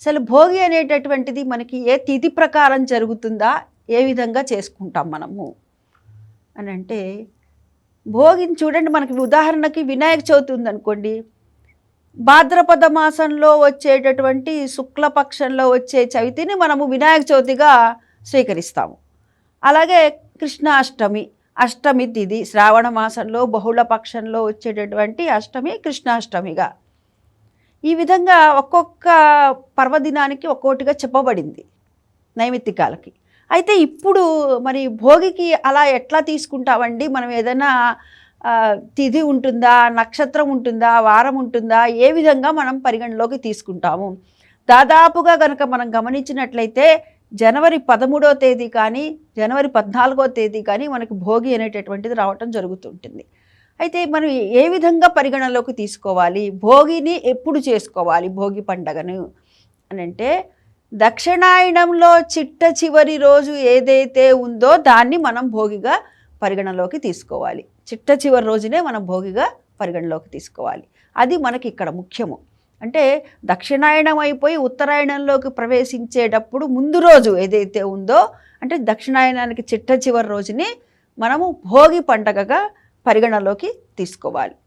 అసలు భోగి అనేటటువంటిది మనకి ఏ తిథి ప్రకారం జరుగుతుందా, ఏ విధంగా చేసుకుంటాం మనము అని అంటే, భోగిని చూడండి, మనకి ఉదాహరణకి వినాయక చవితి ఉందనుకోండి, భాద్రపద మాసంలో వచ్చేటటువంటి శుక్లపక్షంలో వచ్చే చవితిని మనము వినాయక చవితిగా స్వీకరిస్తాము. అలాగే కృష్ణాష్టమి, అష్టమి తిథి శ్రావణ మాసంలో బహుళ పక్షంలో వచ్చేటటువంటి అష్టమి కృష్ణాష్టమిగా, ఈ విధంగా ఒక్కొక్క పర్వదినానికి ఒక్కొక్కటిగా చెప్పబడింది నైమిత్తికాలకి. అయితే ఇప్పుడు మరి భోగికి అలా ఎట్లా తీసుకుంటామండి? మనం ఏదైనా తిథి ఉంటుందా, నక్షత్రం ఉంటుందా, వారం ఉంటుందా, ఏ విధంగా మనం పరిగణలోకి తీసుకుంటాము? దాదాపుగా కనుక మనం గమనించినట్లయితే జనవరి 13వ తేదీ కానీ జనవరి 14వ తేదీ కానీ మనకి భోగి అనేటటువంటిది రావటం జరుగుతుంటుంది. అయితే మనం ఏ విధంగా పరిగణలోకి తీసుకోవాలి, భోగిని ఎప్పుడు చేసుకోవాలి భోగి పండగను అని అంటే, దక్షిణాయనంలో చిట్ట చివరి రోజు ఏదైతే ఉందో దాన్ని మనం భోగిగా పరిగణలోకి తీసుకోవాలి. చిట్ట చివరి రోజునే మనం భోగిగా పరిగణలోకి తీసుకోవాలి. అది మనకి ఇక్కడ ముఖ్యము. అంటే దక్షిణాయనం అయిపోయి ఉత్తరాయణంలోకి ప్రవేశించేటప్పుడు ముందు రోజు ఏదైతే ఉందో, అంటే దక్షిణాయనానికి చిట్ట చివరి రోజుని మనము భోగి పండగగా పరిగణలోకి తీసుకోవాలి.